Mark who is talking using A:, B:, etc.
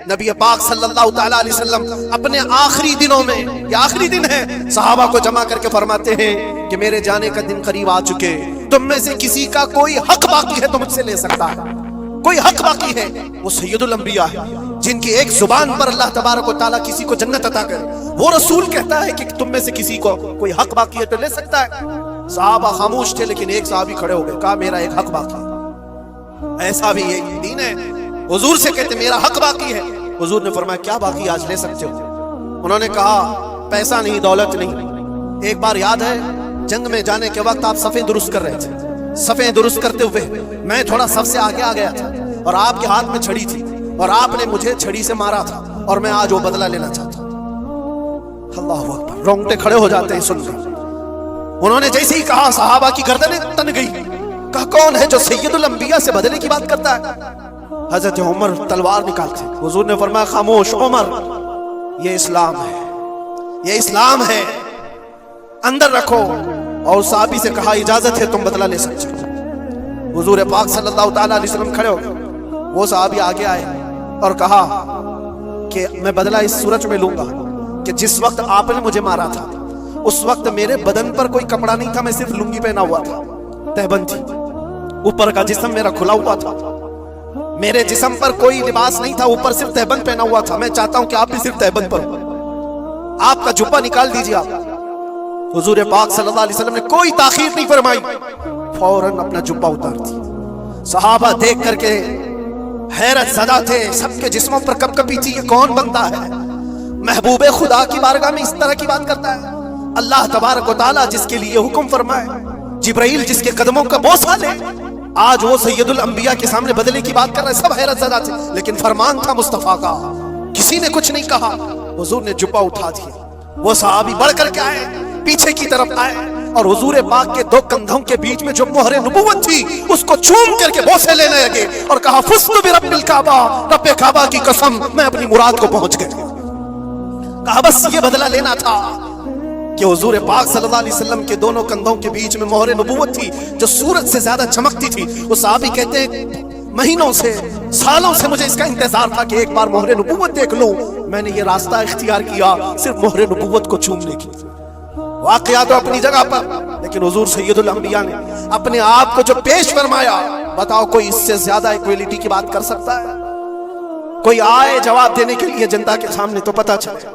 A: نبی پاک صلی اللہ تعالیٰ علیہ وسلم اپنے آخری دنوں میں، یہ آخری دن ہے، صحابہ کو جمع کر کے فرماتے ہیں کہ میرے جانے کا دن قریب آ چکے، تم میں سے کسی کا کوئی حق باقی ہے تو مجھ سے لے سکتا ہے، کوئی حق باقی ہے، وہ سید الانبیاء ہے جن کی ایک زبان پر اللہ تبارک و تعالیٰ کسی کو جنت عطا کرے، وہ رسول کہتا ہے کہ تم میں سے کسی کو کوئی حق باقی ہے تو لے سکتا ہے۔ صحابہ خاموش تھے، لیکن ایک صحابی کھڑے ہو گئے، کہا میرا ایک حق باقی ہے، ایسا بھی یہ دین ہے۔ حضور سے کہتے میرا حق باقی ہے، حضور نے فرمایا کیا باقی آج لے سکتے ہو؟ انہوں نے کہا پیسہ نہیں، دولت نہیں، ایک بار یاد ہے جنگ میں جانے کے وقت آپ صفیں درست کر رہے تھے، صفیں درست کرتے ہوئے میں تھوڑا صف سے آگے آ گیا تھا اور آپ کے ہاتھ میں چھڑی تھی اور آپ نے مجھے چھڑی سے مارا تھا اور میں آج وہ بدلہ لینا چاہتا ہوں۔ اللہ اکبر، رونگٹے کھڑے ہو جاتے ہیں سن کر۔ انہوں نے جیسے ہی کہا صحابہ کی گردنیں تن گئی، کہا کون ہے جو سید الانبیاء سے بدلے کی بات کرتا ہے؟ حضرت عمر تلوار نکالتے، حضور نے فرمایا خاموش عمر، یہ اسلام ہے، یہ اسلام ہے، اندر رکھو۔ اور صحابی سے کہا اجازت ہے، تم بدلہ لے سکتے ہو۔ حضور پاک صلی اللہ تعالیٰ علیہ وسلم کھڑے ہو گئے، وہ صحابی آگے آئے اور کہا کہ میں بدلہ اس صورت میں لوں گا کہ جس وقت آپ نے مجھے مارا تھا اس وقت میرے بدن پر کوئی کپڑا نہیں تھا، میں صرف لنگی پہنا ہوا تھا، تہبند تھی، اوپر کا جسم میرا کھلا ہوا تھا، میرے جسم پر کوئی لباس نہیں تھا، اوپر صرف تہبند پہنا ہوا تھا، میں چاہتا ہوں کہ آپ بھی صرف تہبند پر ہو، آپ کا جبہ نکال دیجیے آپ۔ حضور پاک صلی اللہ علیہ وسلم نے کوئی تاخیر نہیں فرمائی، فوراً اپنا جبہ اتار دی۔ صحابہ دیکھ کر کے حیرت زدہ تھے، سب کے جسموں پر کپ کپی تھی، یہ کون بندہ ہے؟ محبوب خدا کی بارگاہ میں اس طرح کی بات کرتا ہے؟ اللہ تبارک و تعالیٰ جس کے لیے حکم فرمائے، جبرائیل جس کے قدموں کا بوسہ لے، آج وہ سید الانبیاء کے سامنے بدلے کی بات کر رہے، سب حیرت زدہ تھے، لیکن فرمان تھا مصطفیٰ کا، کسی نے کچھ نہیں کہا۔ حضور نے جبہ اٹھا دیا، وہ صحابی بڑھ کر کے آئے، پیچھے کی طرف آئے اور حضور پاک کے دو کندھوں کے بیچ میں جو مہر نبوت تھی اس کو چوم کر کے بوسے لینے لگے اور کہا فزت برب الکعبہ، رب کعبہ کی قسم میں اپنی مراد کو پہنچ گیا۔ کہا بس یہ بدلہ لینا تھا کہ حضور پاک صلی اللہ علیہ وسلم کے دونوں کندھوں کے بیچ میں مہر نبوت تھی جو سورج سے زیادہ چمکتی تھی۔ وہ صحابی کہتے ہیں مہینوں سے، سالوں سے مجھے اس کا انتظار تھا کہ ایک بار مہر نبوت دیکھ لوں، میں نے یہ راستہ اختیار کیا صرف مہر نبوت کو چومنے کی۔ واقعات تو اپنی جگہ پر، لیکن حضور سید الانبیاء نے اپنے آپ کو جو پیش فرمایا، بتاؤ کوئی اس سے زیادہ ایکویلٹی کی بات کر سکتا ہے؟ کوئی آئے جواب دینے کے لیے جنتا کے سامنے تو پتہ چلے۔